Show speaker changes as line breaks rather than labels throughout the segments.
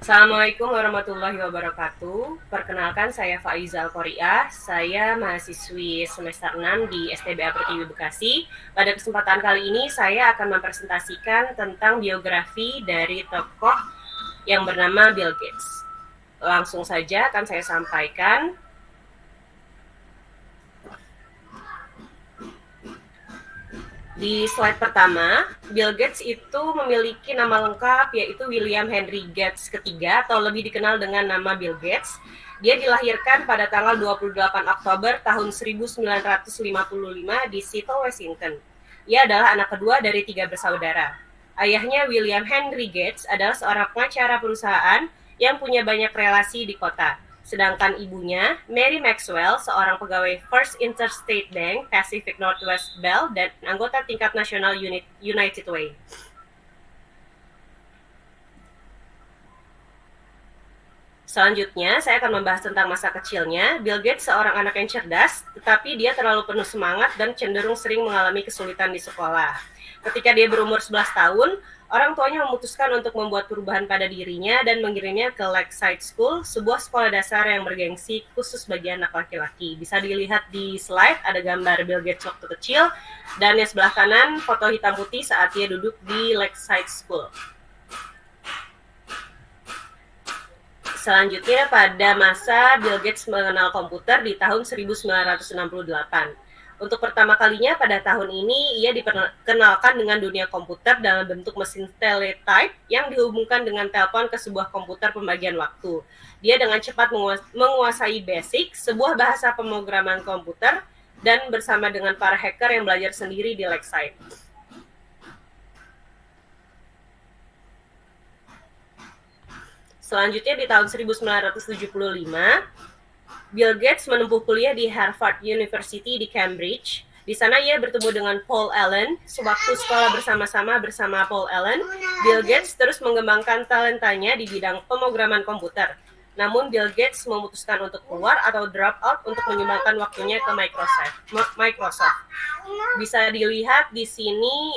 Assalamualaikum warahmatullahi wabarakatuh. Perkenalkan saya Faiza Al-Qoriah. Saya mahasiswi semester 6 di STBA Pertiwi Bekasi. Pada kesempatan kali ini saya akan mempresentasikan tentang biografi dari tokoh yang bernama Bill Gates. Langsung saja akan saya sampaikan. Di slide pertama, Bill Gates itu memiliki nama lengkap yaitu William Henry Gates ketiga atau lebih dikenal dengan nama Bill Gates. Dia dilahirkan pada tanggal 28 Oktober tahun 1955 di Seattle, Washington. Ia adalah anak kedua dari 3 bersaudara. Ayahnya William Henry Gates adalah seorang pengacara perusahaan yang punya banyak relasi di kota. Sedangkan ibunya, Mary Maxwell, seorang pegawai First Interstate Bank, Pacific Northwest Bell, dan anggota tingkat nasional United Way. Selanjutnya, saya akan membahas tentang masa kecilnya. Bill Gates seorang anak yang cerdas, tetapi dia terlalu penuh semangat dan cenderung sering mengalami kesulitan di sekolah. Ketika dia berumur 11 tahun, orang tuanya memutuskan untuk membuat perubahan pada dirinya dan mengirimnya ke Lakeside School, sebuah sekolah dasar yang bergengsi khusus bagi anak laki-laki. Bisa dilihat di slide, ada gambar Bill Gates waktu kecil, dan yang sebelah kanan foto hitam putih saat dia duduk di Lakeside School. Selanjutnya, pada masa Bill Gates mengenal komputer di tahun 1968. Untuk pertama kalinya pada tahun ini, ia diperkenalkan dengan dunia komputer dalam bentuk mesin teletype yang dihubungkan dengan telepon ke sebuah komputer pembagian waktu. Dia dengan cepat menguasai BASIC, sebuah bahasa pemrograman komputer, dan bersama dengan para hacker yang belajar sendiri di Lakeside. Selanjutnya di tahun 1975, Bill Gates menempuh kuliah di Harvard University di Cambridge. Di sana ia bertemu dengan Paul Allen. Sewaktu sekolah bersama-sama bersama Paul Allen, Bill Gates terus mengembangkan talentanya di bidang pemrograman komputer. Namun Bill Gates memutuskan untuk keluar atau drop out untuk menyumbangkan waktunya ke Microsoft. Bisa dilihat di sini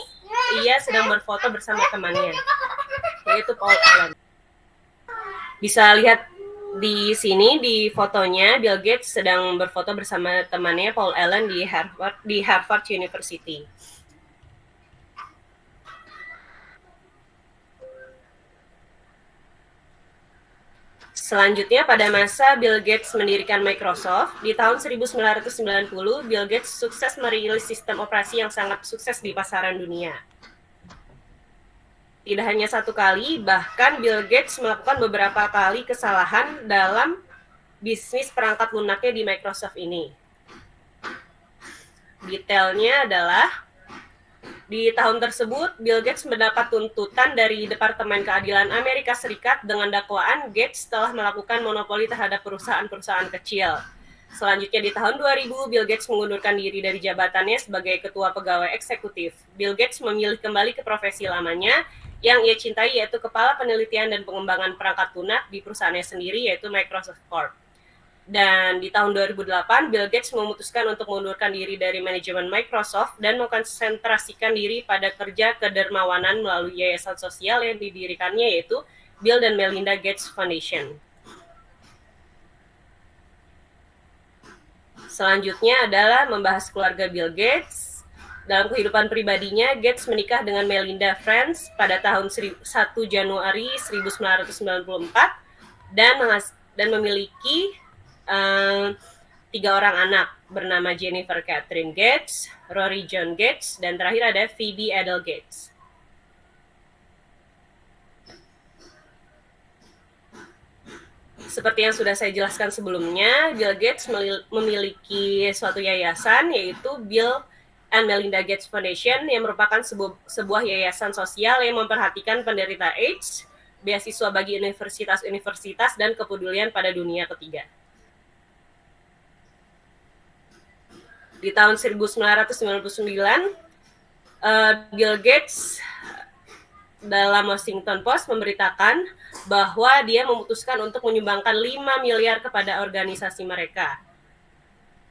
ia sedang berfoto bersama temannya, yaitu Paul Allen. Bisa lihat di sini di fotonya Bill Gates sedang berfoto bersama temannya Paul Allen di Harvard University. Selanjutnya pada masa Bill Gates mendirikan Microsoft, di tahun 1990 Bill Gates sukses merilis sistem operasi yang sangat sukses di pasaran dunia. Tidak hanya satu kali, bahkan Bill Gates melakukan beberapa kali kesalahan dalam bisnis perangkat lunaknya di Microsoft ini. Detailnya adalah, di tahun tersebut, Bill Gates mendapat tuntutan dari Departemen Keadilan Amerika Serikat dengan dakwaan Gates telah melakukan monopoli terhadap perusahaan-perusahaan kecil. Selanjutnya di tahun 2000, Bill Gates mengundurkan diri dari jabatannya sebagai ketua pegawai eksekutif. Bill Gates memilih kembali ke profesi lamanya, yang ia cintai yaitu kepala penelitian dan pengembangan perangkat lunak di perusahaannya sendiri yaitu Microsoft Corp. Dan di tahun 2008, Bill Gates memutuskan untuk mengundurkan diri dari manajemen Microsoft dan mengkonsentrasikan diri pada kerja kedermawanan melalui yayasan sosial yang didirikannya yaitu Bill dan Melinda Gates Foundation. Selanjutnya adalah membahas keluarga Bill Gates. Dalam kehidupan pribadinya, Gates menikah dengan Melinda Friends pada tahun 1 Januari 1994 dan memiliki 3 orang anak bernama Jennifer Catherine Gates, Rory John Gates, dan terakhir ada Phoebe Adele Gates. Seperti yang sudah saya jelaskan sebelumnya, Bill Gates memiliki suatu yayasan yaitu Bill and Melinda Gates Foundation yang merupakan sebuah yayasan sosial yang memperhatikan penderita AIDS, beasiswa bagi universitas-universitas, dan kepedulian pada dunia ketiga. Di tahun 1999, Bill Gates dalam Washington Post memberitakan bahwa dia memutuskan untuk menyumbangkan 5 miliar kepada organisasi mereka.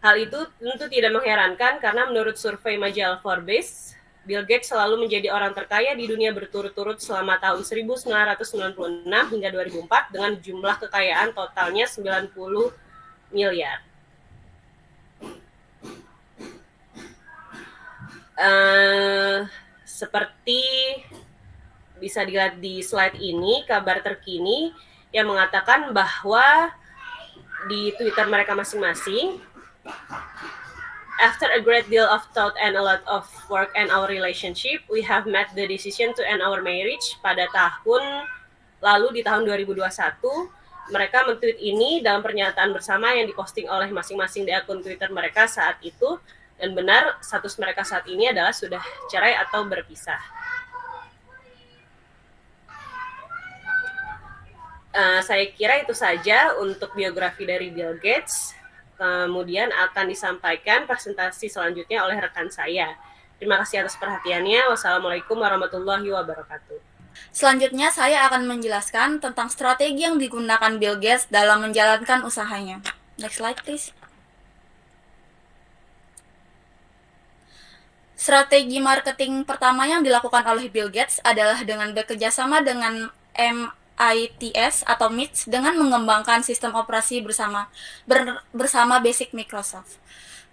Hal itu tentu tidak mengherankan karena menurut survei majalah Forbes, Bill Gates selalu menjadi orang terkaya di dunia berturut-turut selama tahun 1996 hingga 2004 dengan jumlah kekayaan totalnya 90 miliar. Seperti bisa dilihat di slide ini, kabar terkini yang mengatakan bahwa di Twitter mereka masing-masing, after a great deal of thought and a lot of work and our relationship, we have made the decision to end our marriage. Pada tahun lalu, di tahun 2021, mereka men-tweet ini dalam pernyataan bersama yang diposting oleh masing-masing di akun Twitter mereka saat itu. Dan benar, status mereka saat ini adalah sudah cerai atau berpisah. Saya kira itu saja untuk biografi dari Bill Gates. Kemudian akan disampaikan presentasi selanjutnya oleh rekan saya. Terima kasih atas perhatiannya. Wassalamualaikum warahmatullahi wabarakatuh.
Selanjutnya saya akan menjelaskan tentang strategi yang digunakan Bill Gates dalam menjalankan usahanya. Next slide please. Strategi marketing pertama yang dilakukan oleh Bill Gates adalah dengan bekerjasama dengan MITS atau MITS dengan mengembangkan sistem operasi bersama Basic Microsoft.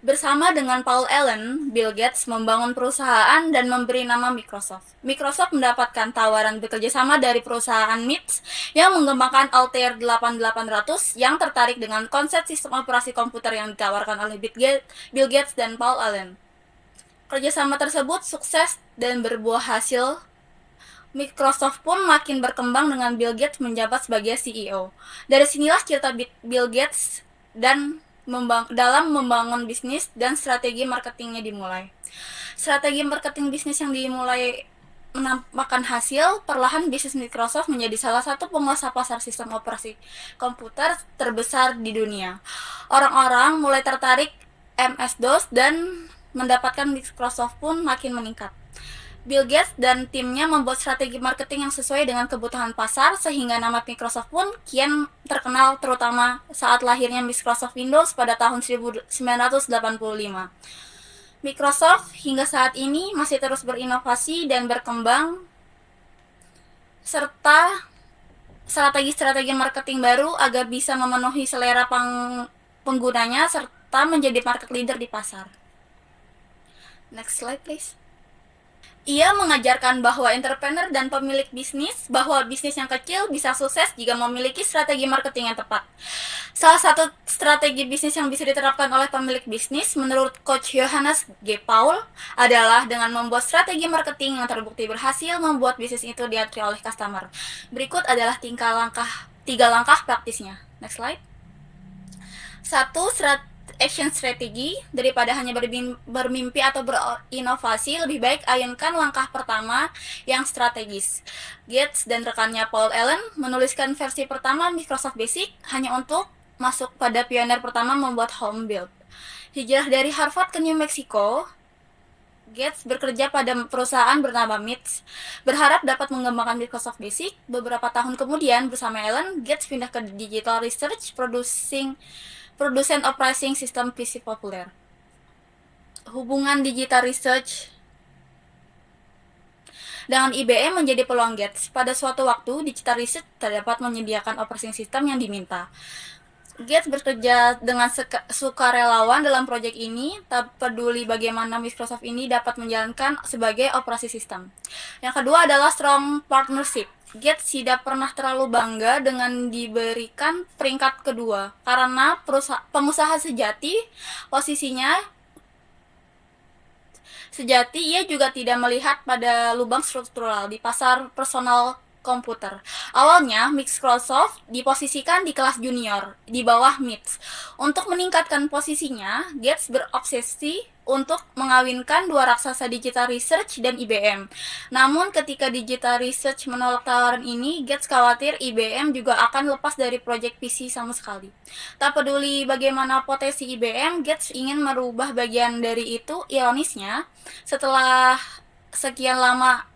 Bersama dengan Paul Allen, Bill Gates membangun perusahaan dan memberi nama Microsoft. Microsoft mendapatkan tawaran bekerjasama dari perusahaan MITS yang mengembangkan Altair 8800 yang tertarik dengan konsep sistem operasi komputer yang ditawarkan oleh Bill Gates dan Paul Allen. Kerjasama tersebut sukses dan berbuah hasil. Microsoft pun makin berkembang dengan Bill Gates menjabat sebagai CEO. Dari sinilah cerita Bill Gates dan dalam membangun bisnis dan strategi marketingnya dimulai. Strategi marketing bisnis yang dimulai menampakkan hasil, perlahan bisnis Microsoft menjadi salah satu penguasa pasar sistem operasi komputer terbesar di dunia. Orang-orang mulai tertarik MS-DOS dan mendapatkan Microsoft pun makin meningkat. Bill Gates dan timnya membuat strategi marketing yang sesuai dengan kebutuhan pasar sehingga nama Microsoft pun kian terkenal, terutama saat lahirnya Microsoft Windows pada tahun 1985. Microsoft hingga saat ini masih terus berinovasi dan berkembang, serta strategi-strategi marketing baru agar bisa memenuhi selera penggunanya serta menjadi market leader di pasar. Next slide please. Ia mengajarkan bahwa entrepreneur dan pemilik bisnis bahwa bisnis yang kecil bisa sukses jika memiliki strategi marketing yang tepat. Salah satu strategi bisnis yang bisa diterapkan oleh pemilik bisnis menurut Coach Johannes G. Paul adalah dengan membuat strategi marketing yang terbukti berhasil membuat bisnis itu diakui oleh customer. Berikut adalah 3 langkah praktisnya. Next slide. 1. Action strategi. Daripada hanya bermimpi atau berinovasi, lebih baik ayunkan langkah pertama yang strategis. Gates dan rekannya Paul Allen menuliskan versi pertama Microsoft Basic hanya untuk masuk pada pionir pertama membuat home build. Hijrah dari Harvard ke New Mexico, Gates bekerja pada perusahaan bernama MITS, berharap dapat mengembangkan Microsoft Basic. Beberapa tahun kemudian, bersama Allen, Gates pindah ke Digital Research, produsen operating system PC populer. Hubungan Digital Research dengan IBM menjadi peluang Gates. Pada suatu waktu, Digital Research tidak dapat menyediakan operating system yang diminta. Gates bekerja dengan sukarelawan dalam proyek ini, tak peduli bagaimana Microsoft ini dapat menjalankan sebagai operasi sistem. Yang kedua adalah strong partnership. Gates tidak pernah terlalu bangga dengan diberikan peringkat kedua karena pengusaha sejati ia juga tidak melihat pada lubang struktural di pasar personal komputer. Awalnya, Microsoft diposisikan di kelas junior, di bawah MITS. Untuk meningkatkan posisinya, Gates berobsesi untuk mengawinkan dua raksasa Digital Research dan IBM. Namun ketika Digital Research menolak tawaran ini, Gates khawatir IBM juga akan lepas dari proyek PC sama sekali. Tak peduli bagaimana potensi IBM, Gates ingin merubah bagian dari itu. Ironisnya, setelah sekian lama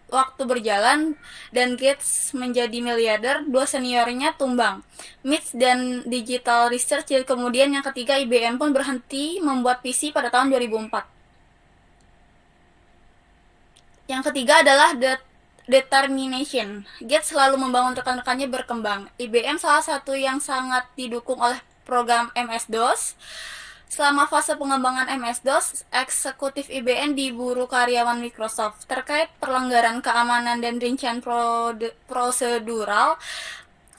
waktu berjalan dan Gates menjadi miliarder, dua seniornya tumbang, MITS dan Digital Research. Kemudian yang ketiga, IBM pun berhenti membuat PC pada tahun 2004. Yang ketiga adalah determination. Gates selalu membangun rekan-rekannya berkembang. IBM salah satu yang sangat didukung oleh program MS-DOS. Selama fase pengembangan MS-DOS, eksekutif IBM diburu karyawan Microsoft terkait pelanggaran keamanan dan rincian prosedural,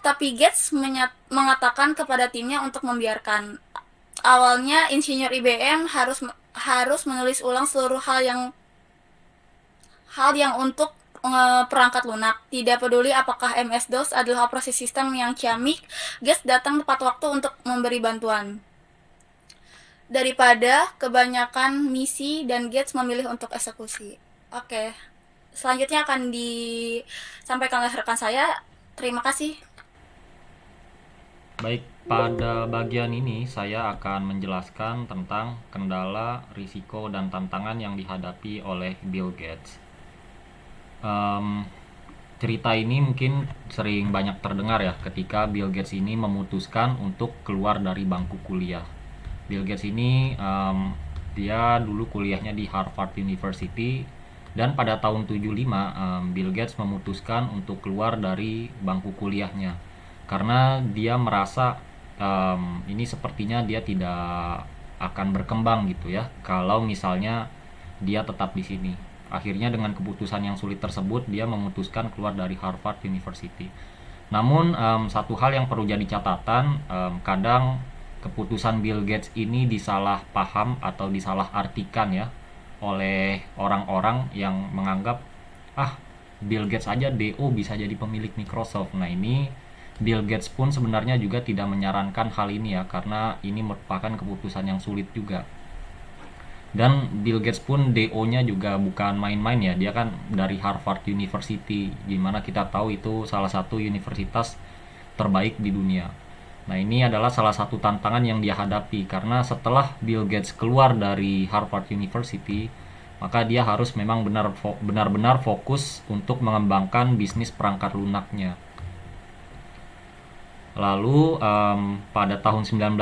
tapi Gates mengatakan kepada timnya untuk membiarkan. Awalnya, insinyur IBM harus menulis ulang seluruh hal yang untuk perangkat lunak. Tidak peduli apakah MS-DOS adalah operasi sistem yang ciamik, Gates datang tepat waktu untuk memberi bantuan. Daripada kebanyakan misi dan Gates memilih untuk eksekusi. Oke, selanjutnya akan disampaikan oleh rekan saya. Terima kasih.
Baik, pada bagian ini saya akan menjelaskan tentang kendala, risiko, dan tantangan yang dihadapi oleh Bill Gates. Cerita ini mungkin sering banyak terdengar ya ketika Bill Gates ini memutuskan untuk keluar dari bangku kuliah. Bill Gates ini dia dulu kuliahnya di Harvard University, dan pada tahun 75 Bill Gates memutuskan untuk keluar dari bangku kuliahnya karena dia merasa ini sepertinya dia tidak akan berkembang gitu ya kalau misalnya dia tetap di sini. Akhirnya dengan keputusan yang sulit tersebut dia memutuskan keluar dari Harvard University. Namun satu hal yang perlu jadi catatan, kadang keputusan Bill Gates ini disalah paham atau disalah artikan ya oleh orang-orang yang menganggap Bill Gates aja DO bisa jadi pemilik Microsoft. Nah, ini Bill Gates pun sebenarnya juga tidak menyarankan hal ini ya, karena ini merupakan keputusan yang sulit juga. Dan Bill Gates pun DO-nya juga bukan main-main ya, dia kan dari Harvard University, dimana kita tahu itu salah satu universitas terbaik di dunia. Nah, ini adalah salah satu tantangan yang dia hadapi, karena setelah Bill Gates keluar dari Harvard University, maka dia harus memang benar-benar fokus untuk mengembangkan bisnis perangkat lunaknya. Lalu pada tahun 1980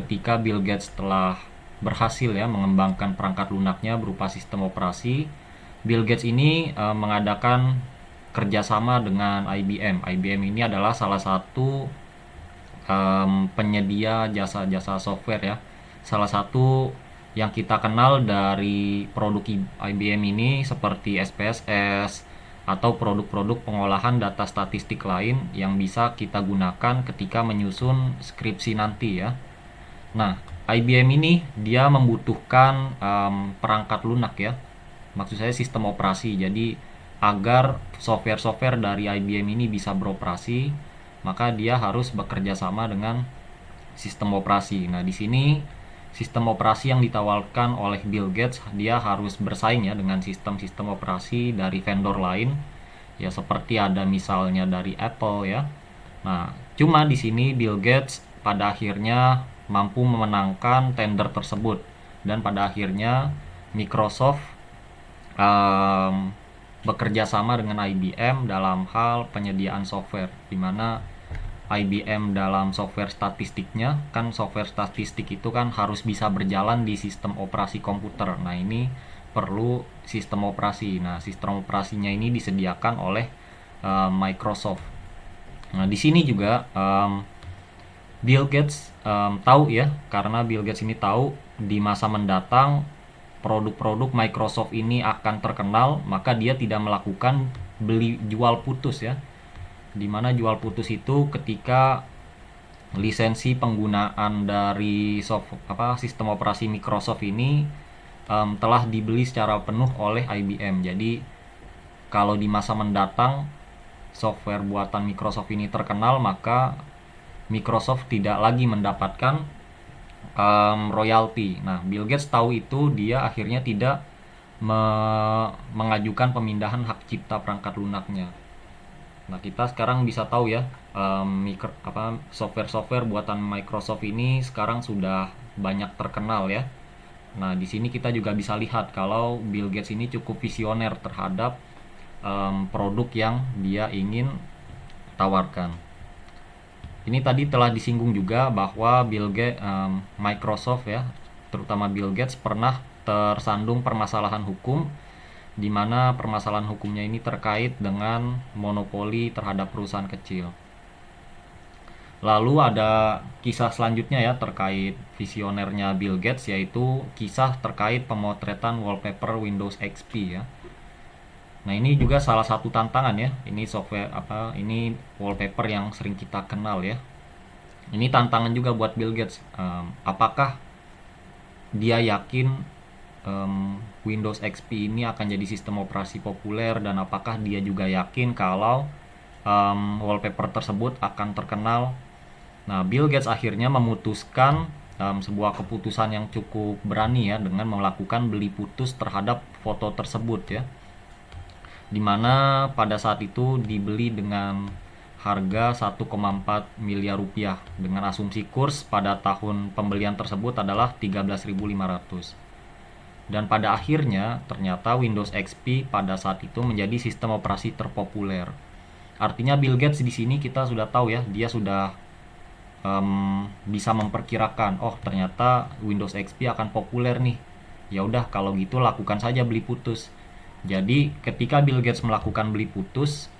ketika Bill Gates telah berhasil ya mengembangkan perangkat lunaknya berupa sistem operasi, Bill Gates ini mengadakan kerjasama dengan IBM. IBM ini adalah salah satu penyedia jasa-jasa software ya. Salah satu yang kita kenal dari produk IBM ini seperti SPSS atau produk-produk pengolahan data statistik lain yang bisa kita gunakan ketika menyusun skripsi nanti ya. Nah, IBM ini dia membutuhkan perangkat lunak ya. Maksud saya sistem operasi. Jadi agar software-software dari IBM ini bisa beroperasi, maka dia harus bekerja sama dengan sistem operasi. Nah, di sini sistem operasi yang ditawarkan oleh Bill Gates dia harus bersaing ya dengan sistem-sistem operasi dari vendor lain ya, seperti ada misalnya dari Apple ya. Nah, cuma di sini Bill Gates pada akhirnya mampu memenangkan tender tersebut, dan pada akhirnya Microsoft bekerja sama dengan IBM dalam hal penyediaan software, di mana IBM dalam software statistiknya, kan software statistik itu kan harus bisa berjalan di sistem operasi komputer. Nah, ini perlu sistem operasi. Nah, sistem operasinya ini disediakan oleh Microsoft. Nah, di sini juga Bill Gates tahu ya, karena Bill Gates ini tahu di masa mendatang produk-produk Microsoft ini akan terkenal, maka dia tidak melakukan beli jual putus ya. Dimana jual putus itu ketika lisensi penggunaan dari sistem operasi Microsoft ini telah dibeli secara penuh oleh IBM. Jadi kalau di masa mendatang software buatan Microsoft ini terkenal, maka Microsoft tidak lagi mendapatkan royalti. Nah, Bill Gates tahu itu, dia akhirnya tidak mengajukan pemindahan hak cipta perangkat lunaknya. Nah, kita sekarang bisa tahu ya, software-software buatan Microsoft ini sekarang sudah banyak terkenal ya. Nah, di sini kita juga bisa lihat kalau Bill Gates ini cukup visioner terhadap produk yang dia ingin tawarkan. Ini tadi telah disinggung juga bahwa Microsoft ya, terutama Bill Gates pernah tersandung permasalahan hukum di mana permasalahan hukumnya ini terkait dengan monopoli terhadap perusahaan kecil. Lalu ada kisah selanjutnya ya terkait visionernya Bill Gates, yaitu kisah terkait pemotretan wallpaper Windows XP ya. Nah, ini juga salah satu tantangan ya. Ini software ini wallpaper yang sering kita kenal ya. Ini tantangan juga buat Bill Gates. Apakah dia yakin Windows XP ini akan jadi sistem operasi populer, dan apakah dia juga yakin kalau wallpaper tersebut akan terkenal. Nah, Bill Gates akhirnya memutuskan sebuah keputusan yang cukup berani ya, dengan melakukan beli putus terhadap foto tersebut ya, dimana pada saat itu dibeli dengan harga 1,4 miliar rupiah dengan asumsi kurs pada tahun pembelian tersebut adalah 13.500. Dan pada akhirnya ternyata Windows XP pada saat itu menjadi sistem operasi terpopuler. Artinya Bill Gates di sini kita sudah tahu ya, dia sudah bisa memperkirakan, oh ternyata Windows XP akan populer nih. Ya udah, kalau gitu lakukan saja beli putus. Jadi ketika Bill Gates melakukan beli putus,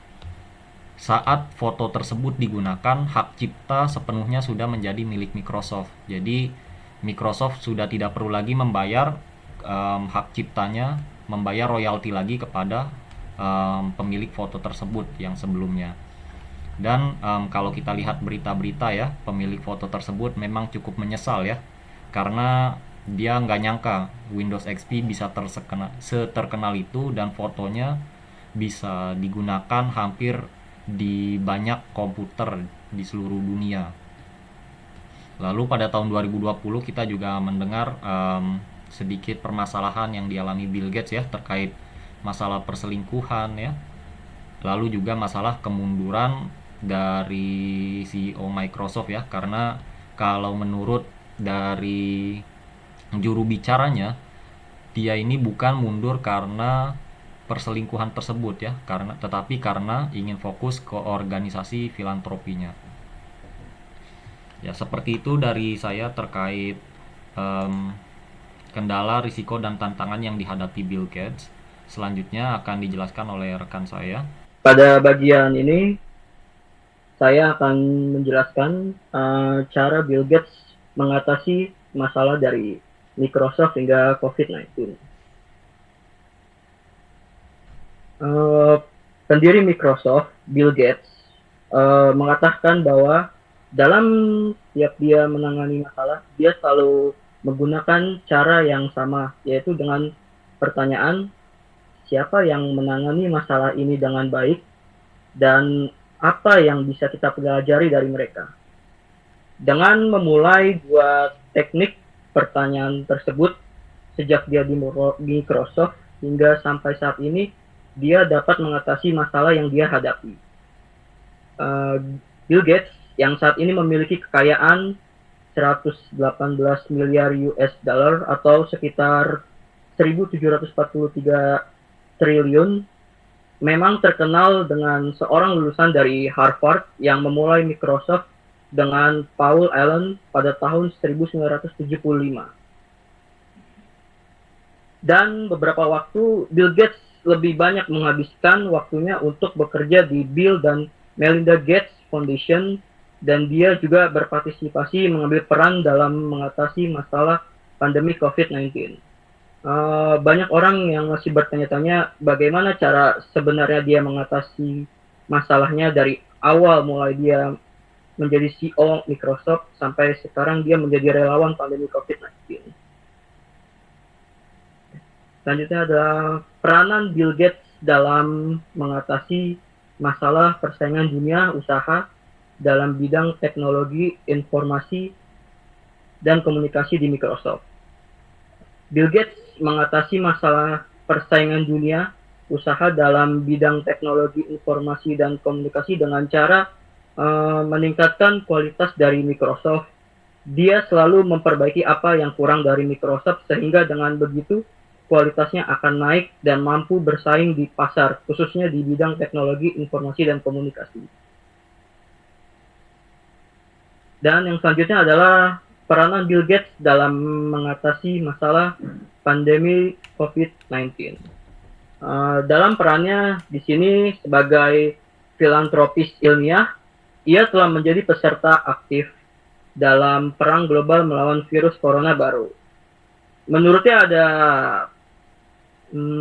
saat foto tersebut digunakan, hak cipta sepenuhnya sudah menjadi milik Microsoft. Jadi Microsoft sudah tidak perlu lagi membayar hak ciptanya, membayar royalti lagi kepada pemilik foto tersebut yang sebelumnya. Dan kalau kita lihat berita-berita ya, pemilik foto tersebut memang cukup menyesal ya, karena dia nggak nyangka Windows XP bisa seterkenal itu, dan fotonya bisa digunakan hampir di banyak komputer di seluruh dunia. Lalu pada tahun 2020 kita juga mendengar sedikit permasalahan yang dialami Bill Gates ya, terkait masalah perselingkuhan ya, lalu juga masalah kemunduran dari CEO Microsoft ya, karena kalau menurut dari juru bicaranya, dia ini bukan mundur karena perselingkuhan tersebut ya, tetapi karena ingin fokus ke organisasi filantropinya. Ya, seperti itu dari saya terkait kendala, risiko, dan tantangan yang dihadapi Bill Gates. Selanjutnya akan dijelaskan oleh rekan saya.
Pada bagian ini, saya akan menjelaskan cara Bill Gates mengatasi masalah dari Microsoft hingga COVID-19. Pendiri Microsoft, Bill Gates, mengatakan bahwa dalam tiap dia menangani masalah, dia selalu menggunakan cara yang sama, yaitu dengan pertanyaan, siapa yang menangani masalah ini dengan baik, dan apa yang bisa kita pelajari dari mereka. Dengan memulai dua teknik pertanyaan tersebut, sejak dia di Microsoft hingga sampai saat ini, dia dapat mengatasi masalah yang dia hadapi. Bill Gates yang saat ini memiliki kekayaan 118 miliar US dollar atau sekitar 1.743 triliun, memang terkenal dengan seorang lulusan dari Harvard yang memulai Microsoft dengan Paul Allen pada tahun 1975. Dan beberapa waktu Bill Gates lebih banyak menghabiskan waktunya untuk bekerja di Bill dan Melinda Gates Foundation, dan dia juga berpartisipasi mengambil peran dalam mengatasi masalah pandemi COVID-19. Banyak orang yang masih bertanya-tanya bagaimana cara sebenarnya dia mengatasi masalahnya dari awal mulai dia menjadi CEO Microsoft sampai sekarang dia menjadi relawan pandemi COVID-19. Selanjutnya adalah peranan Bill Gates dalam mengatasi masalah persaingan dunia usaha dalam bidang teknologi, informasi, dan komunikasi di Microsoft. Bill Gates mengatasi masalah persaingan dunia usaha dalam bidang teknologi, informasi, dan komunikasi dengan cara meningkatkan kualitas dari Microsoft. Dia selalu memperbaiki apa yang kurang dari Microsoft, sehingga dengan begitu kualitasnya akan naik dan mampu bersaing di pasar, khususnya di bidang teknologi, informasi, dan komunikasi. Dan yang selanjutnya adalah peranan Bill Gates dalam mengatasi masalah pandemi COVID-19. Dalam perannya di sini sebagai filantropis ilmiah, ia telah menjadi peserta aktif dalam perang global melawan virus corona baru. Menurutnya ada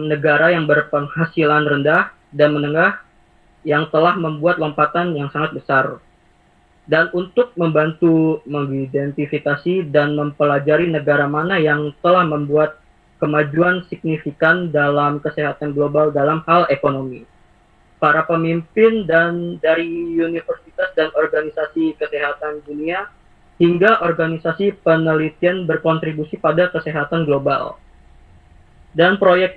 negara yang berpenghasilan rendah dan menengah yang telah membuat lompatan yang sangat besar. Dan untuk membantu mengidentifikasi dan mempelajari negara mana yang telah membuat kemajuan signifikan dalam kesehatan global dalam hal ekonomi. Para pemimpin dan dari universitas dan organisasi kesehatan dunia hingga organisasi penelitian berkontribusi pada kesehatan global. Dan proyek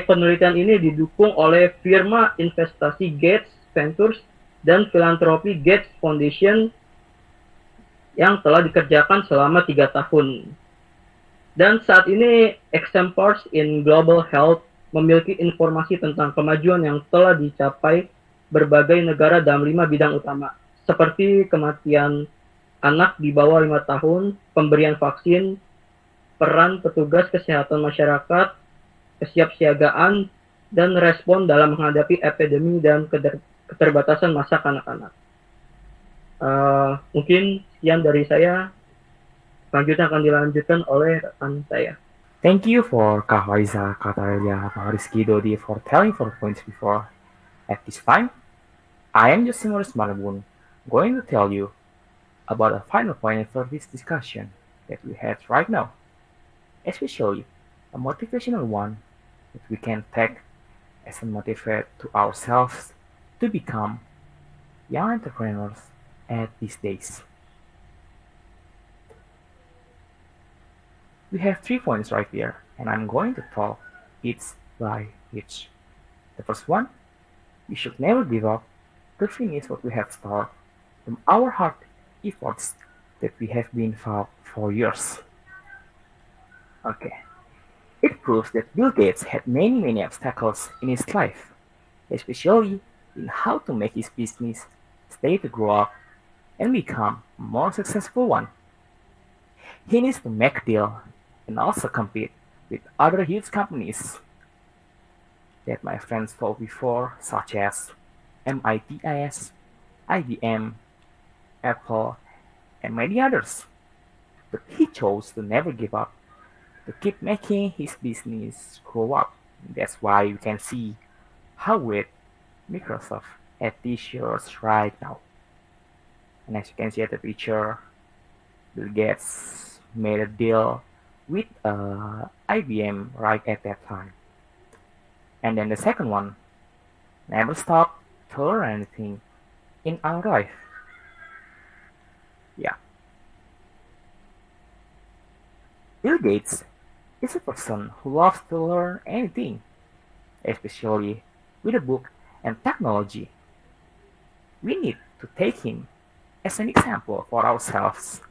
penelitian ini didukung oleh firma investasi Gates Ventures dan filantropi Gates Foundation yang telah dikerjakan selama 3 tahun. Dan saat ini Exemplars in Global Health memiliki informasi tentang kemajuan yang telah dicapai berbagai negara dalam 5 bidang utama, seperti kematian anak di bawah 5 tahun, pemberian vaksin, peran petugas kesehatan masyarakat, kesiapsiagaan, dan respon dalam menghadapi epidemi dan keterbatasan masa kanak-kanak. Mungkin sekian dari saya. Selanjutnya akan dilanjutkan oleh rekan saya.
Thank you for Kak Faiza, Kak Talia, Kak Rizky Dodi for telling 4 points before. At this time, I am Josimus Marbun, going to tell you about a final point for this discussion that we had right now, especially a motivational one that we can take as a motivate to ourselves to become young entrepreneurs at these days. We have 3 points right here, and I'm going to talk each by each. The first one, we should never give up to finish what we have started from our hard efforts that we have been for years. Okay. It proves that Bill Gates had many obstacles in his life, especially in how to make his business stay to grow up and become a more successful one. He needs to make a deal and also compete with other huge companies that my friends told before, such as MITIS, IBM, Apple, and many others. But he chose to never give up, to keep making his business grow up. That's why you can see how great Microsoft at these years right now. And as you can see at the picture, Bill Gates made a deal with IBM right at that time. And then the second one, never stop to learn anything in our life. Yeah. Bill Gates is a person who loves to learn anything, especially with a book and technology. We need to take him as an example for ourselves,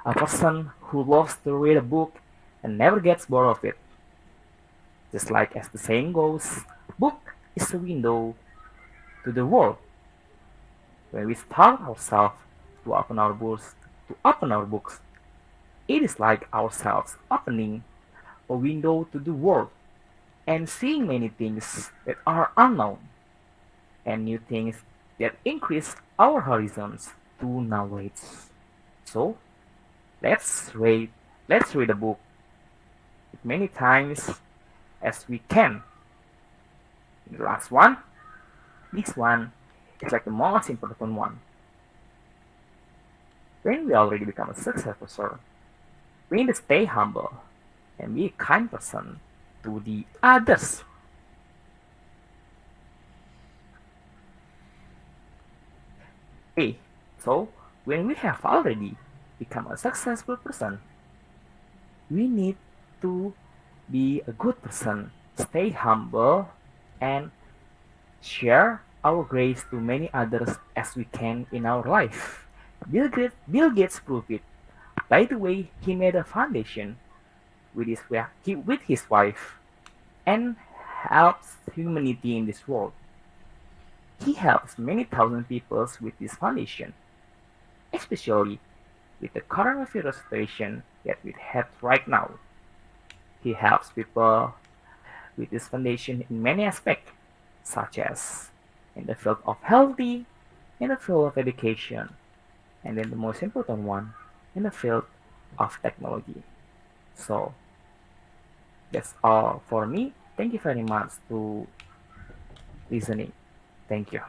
a person who loves to read a book and never gets bored of it. Just like as the saying goes, book is a window to the world. When we start ourselves to open our books, it is like ourselves opening a window to the world and seeing many things that are unknown and new things that increase our horizons to knowledge. So, let's read a book as many times as we can. The last one, this one is like the most important one. When we already become a successful person, we need to stay humble and be a kind person to the others. Okay, so when we have already become a successful person, we need to be a good person, stay humble, and share our grace to many others as we can in our life. Bill Gates proved it. By the way, he made a foundation with his wife and helps humanity in this world. He helps many thousand people with this foundation, especially with the coronavirus situation that we have right now. He helps people with this foundation in many aspects, such as in the field of healthy, in the field of education, and then the most important one, in the field of technology. So that's all for me. Thank you very much to listening. Thank you.